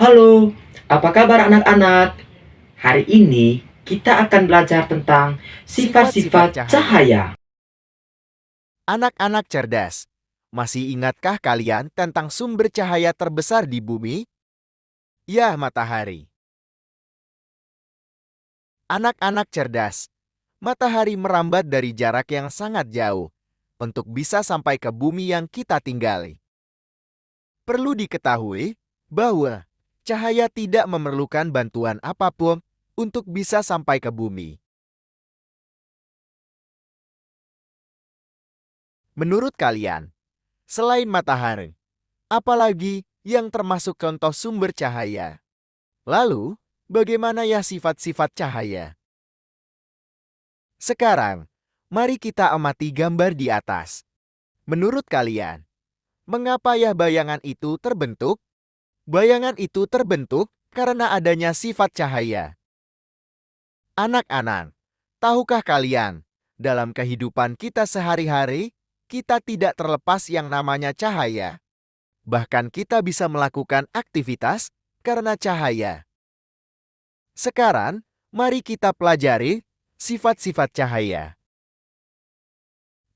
Halo, apa kabar anak-anak? Hari ini kita akan belajar tentang Sifat-sifat sifat-sifat cahaya. cahaya. Anak-anak cerdas, masih ingatkah kalian tentang sumber cahaya terbesar di bumi? Ya, matahari. Anak-anak cerdas, matahari merambat dari jarak yang sangat jauh untuk bisa sampai ke bumi yang kita tinggali. Perlu diketahui bahwa cahaya tidak memerlukan bantuan apapun untuk bisa sampai ke bumi. Menurut kalian, selain matahari, apalagi yang termasuk contoh sumber cahaya? Lalu, bagaimana ya sifat-sifat cahaya? Sekarang, mari kita amati gambar di atas. Menurut kalian, mengapa ya bayangan itu terbentuk? Bayangan itu terbentuk karena adanya sifat cahaya. Anak-anak, tahukah kalian, dalam kehidupan kita sehari-hari, kita tidak terlepas yang namanya cahaya. Bahkan kita bisa melakukan aktivitas karena cahaya. Sekarang, mari kita pelajari sifat-sifat cahaya.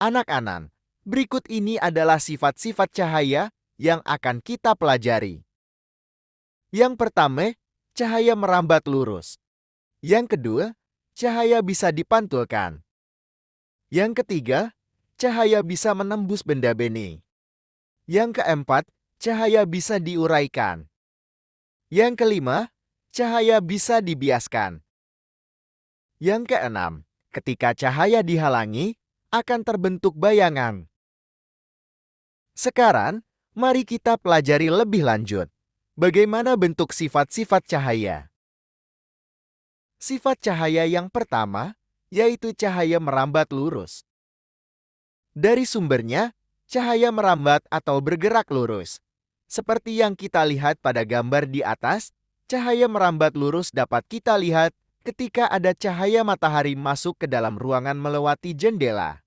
Anak-anak, berikut ini adalah sifat-sifat cahaya yang akan kita pelajari. Yang pertama, cahaya merambat lurus. Yang kedua, cahaya bisa dipantulkan. Yang ketiga, cahaya bisa menembus benda bening. Yang keempat, cahaya bisa diuraikan. Yang kelima, cahaya bisa dibiaskan. Yang keenam, ketika cahaya dihalangi, akan terbentuk bayangan. Sekarang, mari kita pelajari lebih lanjut. Bagaimana bentuk sifat-sifat cahaya? Sifat cahaya yang pertama, yaitu cahaya merambat lurus. Dari sumbernya, cahaya merambat atau bergerak lurus. Seperti yang kita lihat pada gambar di atas, cahaya merambat lurus dapat kita lihat ketika ada cahaya matahari masuk ke dalam ruangan melewati jendela.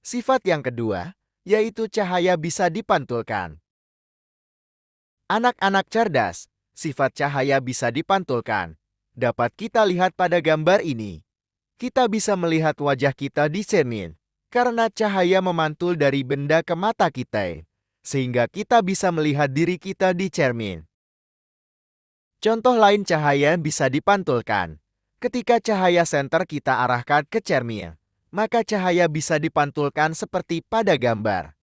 Sifat yang kedua, yaitu cahaya bisa dipantulkan. Anak-anak cerdas, sifat cahaya bisa dipantulkan. Dapat kita lihat pada gambar ini. Kita bisa melihat wajah kita di cermin, karena cahaya memantul dari benda ke mata kita, sehingga kita bisa melihat diri kita di cermin. Contoh lain cahaya bisa dipantulkan. Ketika cahaya senter kita arahkan ke cermin, maka cahaya bisa dipantulkan seperti pada gambar.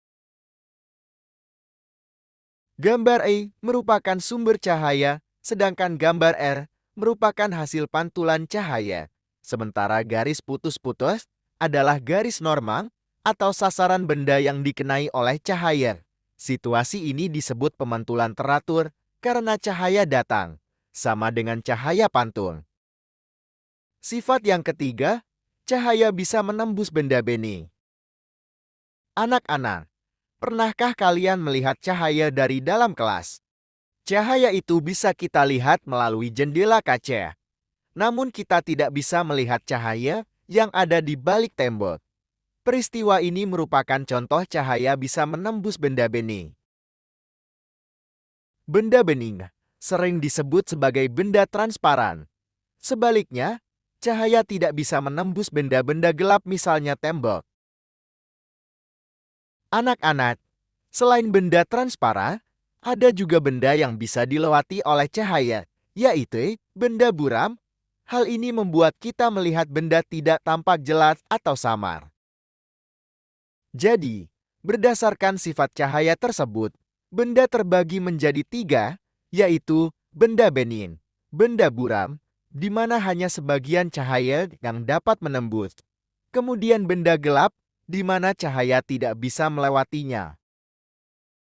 Gambar E merupakan sumber cahaya, sedangkan gambar R merupakan hasil pantulan cahaya. Sementara garis putus-putus adalah garis normal atau sasaran benda yang dikenai oleh cahaya. Situasi ini disebut pemantulan teratur karena cahaya datang, sama dengan cahaya pantul. Sifat yang ketiga, cahaya bisa menembus benda bening. Anak-anak, pernahkah kalian melihat cahaya dari dalam kelas? Cahaya itu bisa kita lihat melalui jendela kaca. Namun kita tidak bisa melihat cahaya yang ada di balik tembok. Peristiwa ini merupakan contoh cahaya bisa menembus benda bening. Benda bening sering disebut sebagai benda transparan. Sebaliknya, cahaya tidak bisa menembus benda-benda gelap misalnya tembok. Anak-anak, selain benda transparan, ada juga benda yang bisa dilewati oleh cahaya, yaitu benda buram. Hal ini membuat kita melihat benda tidak tampak jelas atau samar. Jadi, berdasarkan sifat cahaya tersebut, benda terbagi menjadi tiga, yaitu benda bening, benda buram, di mana hanya sebagian cahaya yang dapat menembus. Kemudian benda gelap, di mana cahaya tidak bisa melewatinya.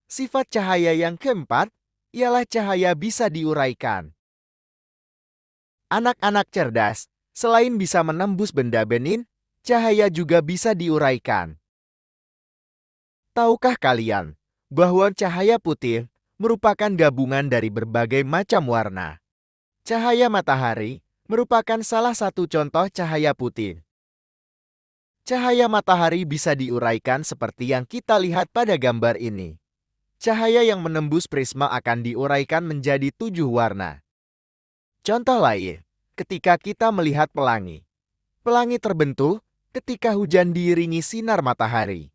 Sifat cahaya yang keempat, ialah cahaya bisa diuraikan. Anak-anak cerdas, selain bisa menembus benda bening, cahaya juga bisa diuraikan. Tahukah kalian bahwa cahaya putih merupakan gabungan dari berbagai macam warna? Cahaya matahari merupakan salah satu contoh cahaya putih. Cahaya matahari bisa diuraikan seperti yang kita lihat pada gambar ini. Cahaya yang menembus prisma akan diuraikan menjadi 7 warna. Contoh lain, ketika kita melihat pelangi. Pelangi terbentuk ketika hujan diiringi sinar matahari.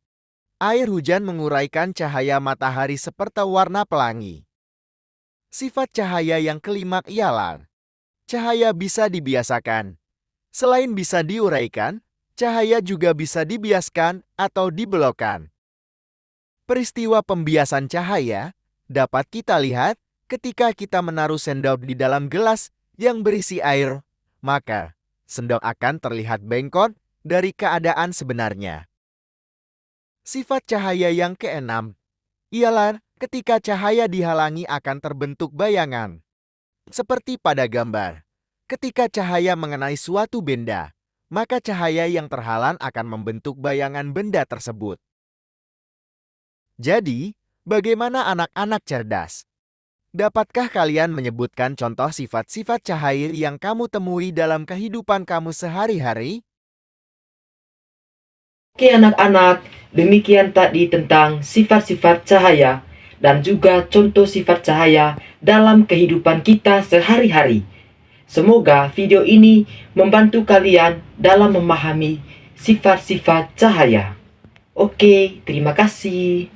Air hujan menguraikan cahaya matahari seperti warna pelangi. Sifat cahaya yang kelima ialah cahaya bisa dibiasakan. Selain bisa diuraikan, cahaya juga bisa dibiaskan atau dibelokkan. Peristiwa pembiasan cahaya dapat kita lihat ketika kita menaruh sendok di dalam gelas yang berisi air, maka sendok akan terlihat bengkok dari keadaan sebenarnya. Sifat cahaya yang keenam ialah ketika cahaya dihalangi akan terbentuk bayangan. Seperti pada gambar, ketika cahaya mengenai suatu benda, maka cahaya yang terhalang akan membentuk bayangan benda tersebut. Jadi, bagaimana anak-anak cerdas? Dapatkah kalian menyebutkan contoh sifat-sifat cahaya yang kamu temui dalam kehidupan kamu sehari-hari? Oke anak-anak, demikian tadi tentang sifat-sifat cahaya dan juga contoh sifat cahaya dalam kehidupan kita sehari-hari. Semoga video ini membantu kalian dalam memahami sifat-sifat cahaya. Oke, terima kasih.